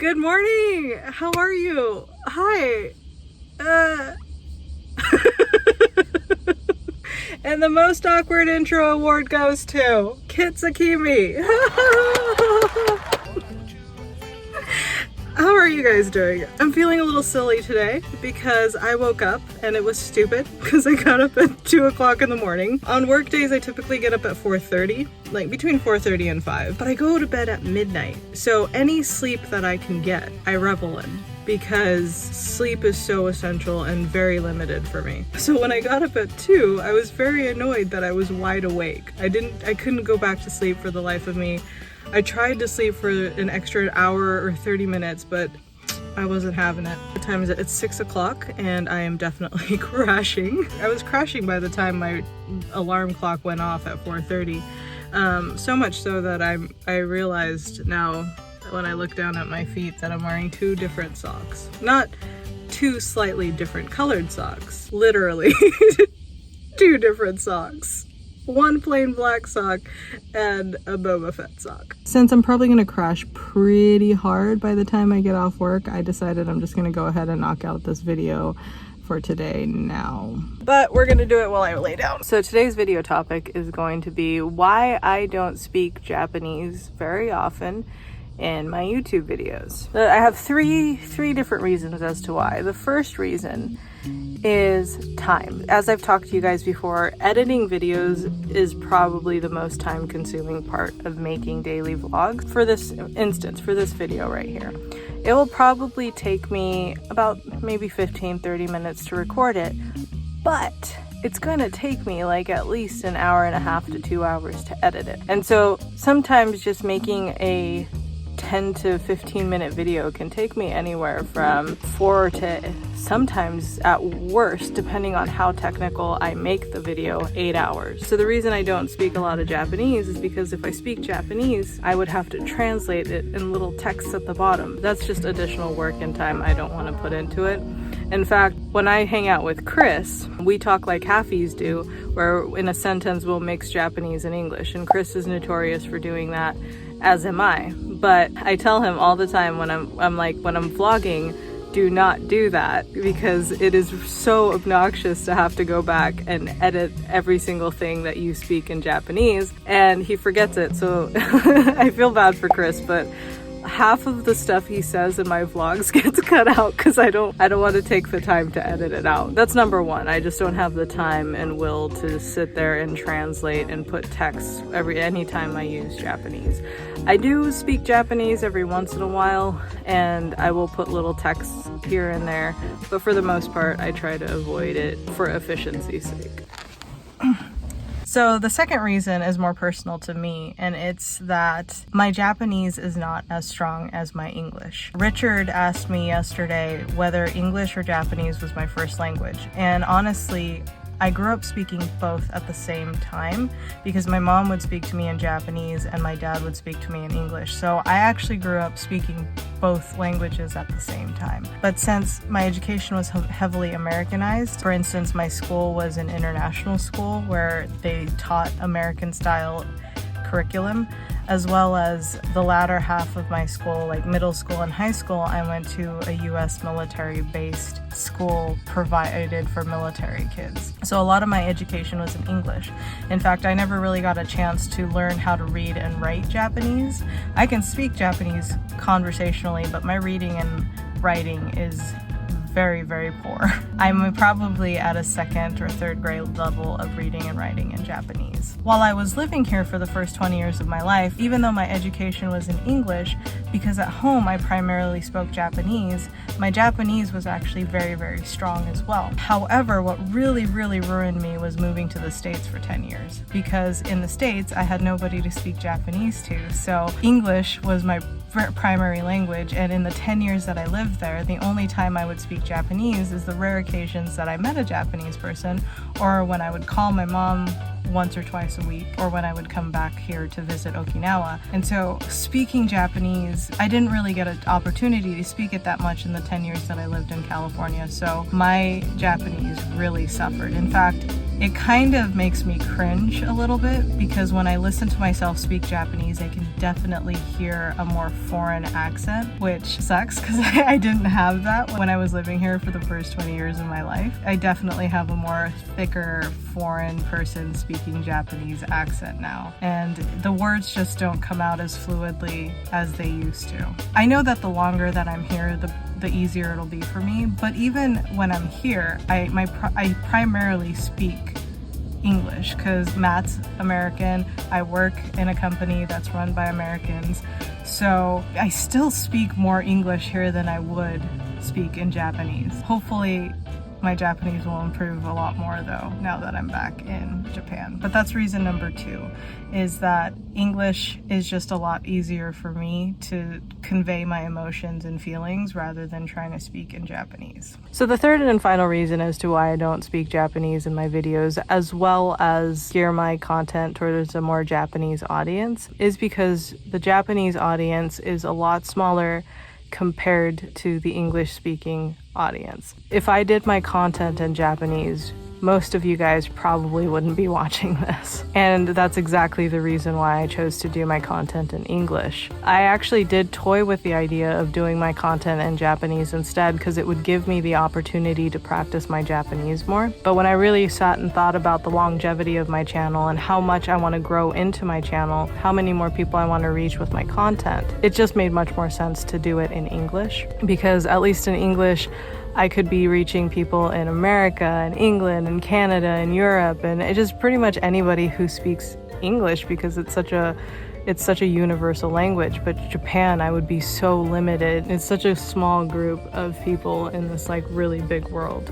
Good morning. How are you? Hi. And the most awkward intro award goes to Zakimi. How are you guys doing? I'm feeling a little silly today because I woke up and it was stupid because I got up at 2 o'clock in the morning. On work days, I typically get up at 4:30, like between 4:30 and 5, but I go to bed at midnight. So any sleep that I can get, I revel in because sleep is so essential and very limited for me. So when I got up at 2, I was very annoyed that I was wide awake. I couldn't go back to sleep for the life of me. I tried to sleep for an extra hour or 30 minutes, but I wasn't having it. The time is it's 6 o'clock and I am definitely crashing. I was crashing by the time my alarm clock went off at 4:30. So much so that I realized now when I look down at my feet that I'm wearing 2 different socks. Not 2 slightly different colored socks. Literally 2 different socks. 1 plain black sock and a Boba Fett sock. Since I'm probably gonna crash pretty hard by the time I get off work, I decided I'm just gonna go ahead and knock out this video for today now. But we're gonna do it while I lay down. So today's video topic is going to be why I don't speak Japanese very often in my YouTube videos. I have three different reasons as to why. The first reason is time. As I've talked to you guys before, editing videos is probably the most time consuming part of making daily vlogs. For this instance, for this video right here, it will probably take me about maybe 15-30 minutes to record it, but it's gonna take me like at least an hour and a half to 2 hours to edit it. And so sometimes just making a 10 to 15 minute video can take me anywhere from 4 to sometimes at worst, depending on how technical I make the video, 8 hours. So the reason I don't speak a lot of Japanese is because if I speak Japanese, I would have to translate it in little texts at the bottom. That's just additional work and time I don't want to put into it. In fact, when I hang out with Chris, we talk like halfies do, where in a sentence we'll mix Japanese and English, and Chris is notorious for doing that, as am I. But I tell him all the time when I'm vlogging, do not do that, because it is so obnoxious to have to go back and edit every single thing that you speak in Japanese, and he forgets it. So I feel bad for Chris, but half of the stuff he says in my vlogs gets cut out because I don't want to take the time to edit it out. That's number one. I just don't have the time and will to sit there and translate and put text anytime I use Japanese. I do speak Japanese every once in a while, and I will put little texts here and there, but for the most part I try to avoid it for efficiency's sake. So the second reason is more personal to me, and it's that my Japanese is not as strong as my English. Richard asked me yesterday whether English or Japanese was my first language, and honestly, I grew up speaking both at the same time because my mom would speak to me in Japanese and my dad would speak to me in English. So I actually grew up speaking both languages at the same time. But since my education was heavily Americanized, for instance, my school was an international school where they taught American style curriculum, as well as the latter half of my school, like middle school and high school, I went to a US military-based school provided for military kids. So a lot of my education was in English. In fact, I never really got a chance to learn how to read and write Japanese. I can speak Japanese conversationally, but my reading and writing is very, very poor. I'm probably at a 2nd or 3rd grade level of reading and writing in Japanese. While I was living here for the first 20 years of my life, even though my education was in English, because at home I primarily spoke Japanese, my Japanese was actually very, very strong as well. However, what really, really ruined me was moving to the States for 10 years, because in the States I had nobody to speak Japanese to, so English was my primary language, and in the 10 years that I lived there, the only time I would speak Japanese is the rare occasions that I met a Japanese person, or when I would call my mom once or twice a week, or when I would come back here to visit Okinawa. And so speaking Japanese, I didn't really get an opportunity to speak it that much in the 10 years that I lived in California, so my Japanese really suffered. In fact, it kind of makes me cringe a little bit, because when I listen to myself speak Japanese, I can definitely hear a more foreign accent, which sucks because I didn't have that when I was living here for the first 20 years of my life. I definitely have a more thicker foreign person speaking Japanese accent now, and the words just don't come out as fluidly as they used to. I know that the longer that I'm here, the easier it'll be for me, but even when I'm here, I primarily speak English because Matt's American. I work in a company that's run by Americans, so I still speak more English here than I would speak in Japanese. Hopefully my Japanese will improve a lot more though, now that I'm back in Japan. But that's reason number 2, is that English is just a lot easier for me to convey my emotions and feelings rather than trying to speak in Japanese. So the third and final reason as to why I don't speak Japanese in my videos, as well as gear my content towards a more Japanese audience, is because the Japanese audience is a lot smaller compared to the English-speaking audience. If I did my content in Japanese, most of you guys probably wouldn't be watching this. And that's exactly the reason why I chose to do my content in English. I actually did toy with the idea of doing my content in Japanese instead, because it would give me the opportunity to practice my Japanese more. But when I really sat and thought about the longevity of my channel and how much I want to grow into my channel, how many more people I want to reach with my content, it just made much more sense to do it in English, because at least in English, I could be reaching people in America and England and Canada and Europe, and it just pretty much anybody who speaks English, because it's such a universal language. But Japan, I would be so limited. It's such a small group of people in this like really big world.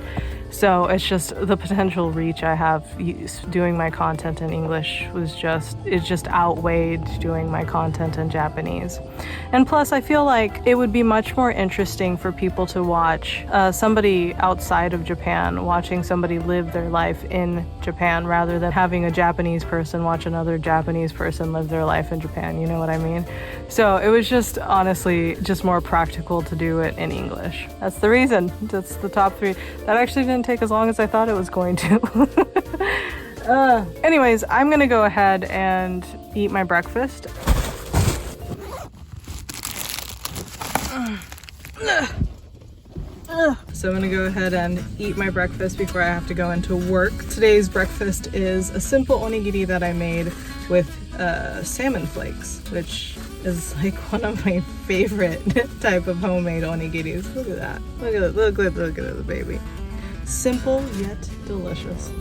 So it's just the potential reach I have doing my content in English it just outweighed doing my content in Japanese. And plus, I feel like it would be much more interesting for people to watch somebody outside of Japan watching somebody live their life in Japan, rather than having a Japanese person watch another Japanese person live their life in Japan, you know what I mean? So it was just honestly just more practical to do it in English. That's the reason. That's the top 3. That actually didn't take as long as I thought it was going to. Anyways, I'm gonna go ahead and eat my breakfast. So I'm gonna go ahead and eat my breakfast before I have to go into work. Today's breakfast is a simple onigiri that I made with salmon flakes, which is like one of my favorite type of homemade onigiris. Look at that. Look at it. Look at the baby. Simple yet delicious.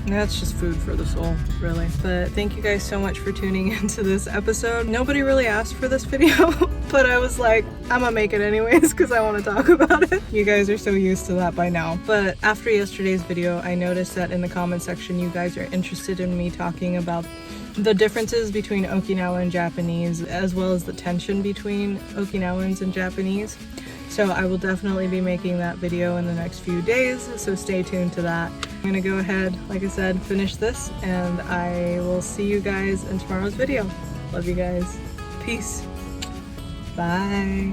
That's just food for the soul, really. But thank you guys so much for tuning into this episode. Nobody really asked for this video, but I was like, I'm gonna make it anyways because I want to talk about it. You guys are so used to that by now. But after yesterday's video, I noticed that in the comment section, you guys are interested in me talking about the differences between Okinawa and Japanese, as well as the tension between Okinawans and Japanese. So I will definitely be making that video in the next few days, so stay tuned to that. I'm gonna go ahead, like I said, finish this, and I will see you guys in tomorrow's video. Love you guys. Peace. Bye.